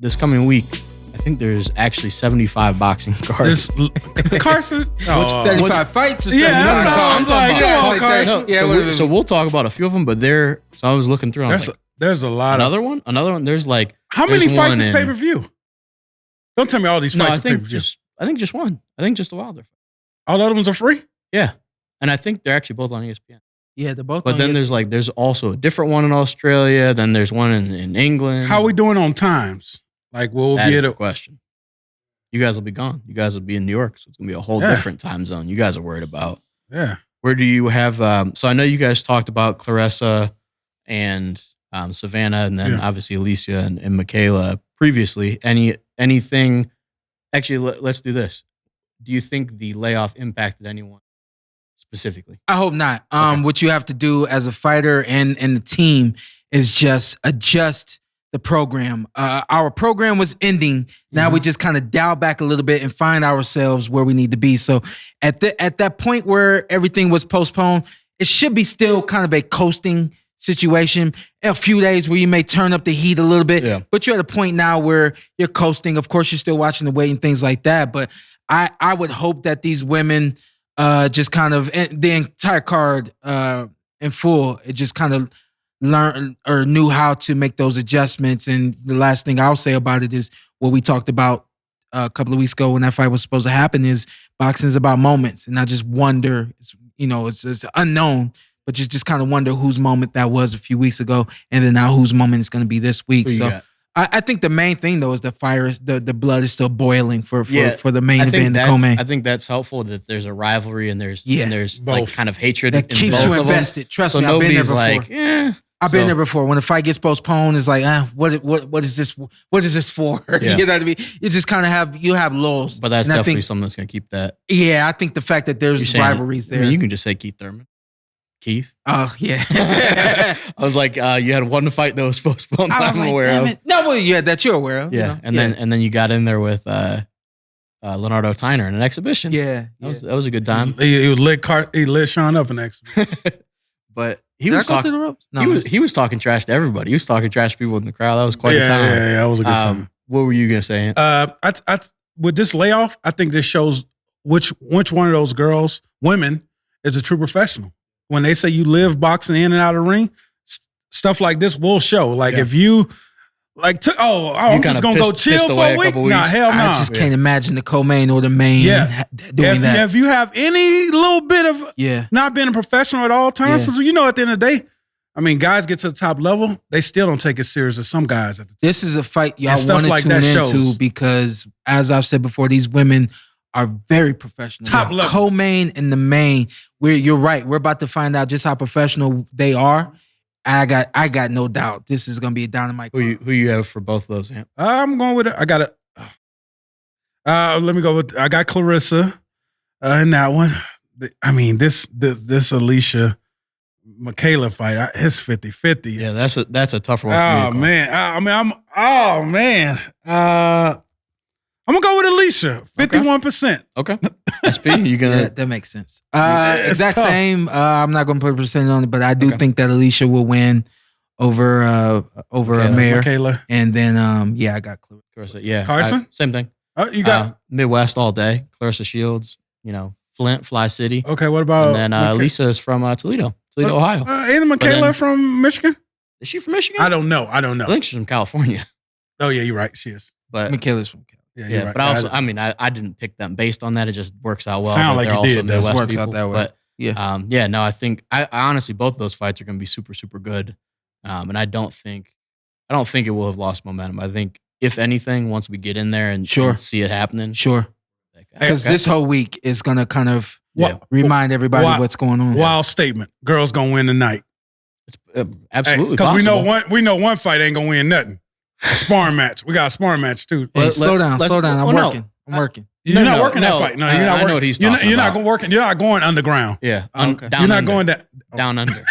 this coming week, I think there's actually 75 boxing cards. Carson? 75 fights or something? So we'll talk about a few of them, but so I was looking through. There's a lot. Another one. There's like how many fights is pay per view? Don't tell me all these fights are pay per view. I think just one. I think just the Wilder fight. All the other ones are free. Yeah, and I think they're actually both on ESPN. Yeah, they're both. But then there's also a different one in Australia. Then there's one in England. How are we doing on times? Like, we'll that be is the question. You guys will be gone. You guys will be in New York, so it's gonna be a whole different time zone. You guys are worried about. Yeah. Where do you have? So I know you guys talked about Claressa and Savannah, and then obviously Alicia and Michaela previously. Anything? Actually, let's do this. Do you think the layoff impacted anyone specifically? I hope not. What you have to do as a fighter and the team is just adjust the program. Our program was ending. Now we just kind of dial back a little bit and find ourselves where we need to be. So at that point where everything was postponed, it should be still kind of a coasting situation. A few days where you may turn up the heat a little bit, but you're at a point now where you're coasting. Of course, you're still watching the weight and things like that. But I would hope that these women just kind of, the entire card in full, it just kind of learned or knew how to make those adjustments. And the last thing I'll say about it is what we talked about a couple of weeks ago when that fight was supposed to happen is boxing is about moments. And I just wonder, it's unknown, but you just kind of wonder whose moment that was a few weeks ago and then now whose moment it's going to be this week. So I think the main thing though is the fire, the blood is still boiling for the main event, the co-main. I think that's helpful that there's a rivalry and there's both. like kind of hatred that keeps you invested. Trust me, I've been there before. I've been there before. When a fight gets postponed, it's like, what is this? What is this for? Yeah. You know what I mean? You just kind of have lulls. But that's definitely something that's going to keep that. Yeah, I think the fact that there's rivalries there. I mean, you can just say Keith Thurman. Keith? Oh, yeah. I was like, you had one fight that was postponed that I'm aware of. No, well, yeah, that you're aware of. Yeah, you know? and then you got in there with Leonardo Tyner in an exhibition. Yeah. That was a good time. He lit Shawn up in an exhibition. But he was talking to the ropes. No, he was talking trash to everybody. He was talking trash to people in the crowd. That was quite a time. Yeah, that was a good time. What were you gonna say? With this layoff, I think this shows which one of those women, is a true professional. When they say you live boxing in and out of the ring, stuff like this will show. Like if you I'm just gonna go chill for a week. Nah, hell no. I just can't imagine the co-main or the main doing that. If you have any little bit of not being a professional at all times, so at the end of the day, I mean, guys get to the top level, they still don't take it serious as some guys at the top. This is a fight y'all want to tune into because, as I've said before, these women are very professional. Top level. Co-main and the main. You're right. We're about to find out just how professional they are. I got no doubt. This is gonna be a dynamite. Who you have for both of those? I'm going with it. I got it. Let me go with. I got Claressa in that one. I mean, this Alicia Michaela fight. It's 50-50. Yeah, that's a tougher one. Oh man. I'm gonna go with Alicia. 51%. Okay. SP, you gonna? That makes sense. Exact tough. Same. I'm not gonna put a percentage on it, but I do think that Alicia will win over Mayer. Michaela. And then I got Claressa. Yeah, Carson. Same thing. You got Midwest all day. Claressa Shields. Flint, Fly City. Okay, what about? And then Alicia is from Toledo, Ohio. Ain't Michaela from Michigan? Is she from Michigan? I don't know. I think she's from California. Oh yeah, you're right. She is. But Michaela's from California. Yeah, right. But I didn't pick them based on that. It just works out well. Sound like it did. It works out that way. But I think I honestly both of those fights are going to be super, super good. And I don't think it will have lost momentum. I think if anything, once we get in there and see it happening, because this whole week is going to kind of remind everybody what's going on. Wild statement. Girls gonna win tonight. It's absolutely because we know one fight ain't gonna win nothing. A sparring match. We got a sparring match too. Hey, slow down. I'm working. You're not working that fight. No, you're not working. I know what he's talking about. You're not going underground. Yeah. You're not going down under.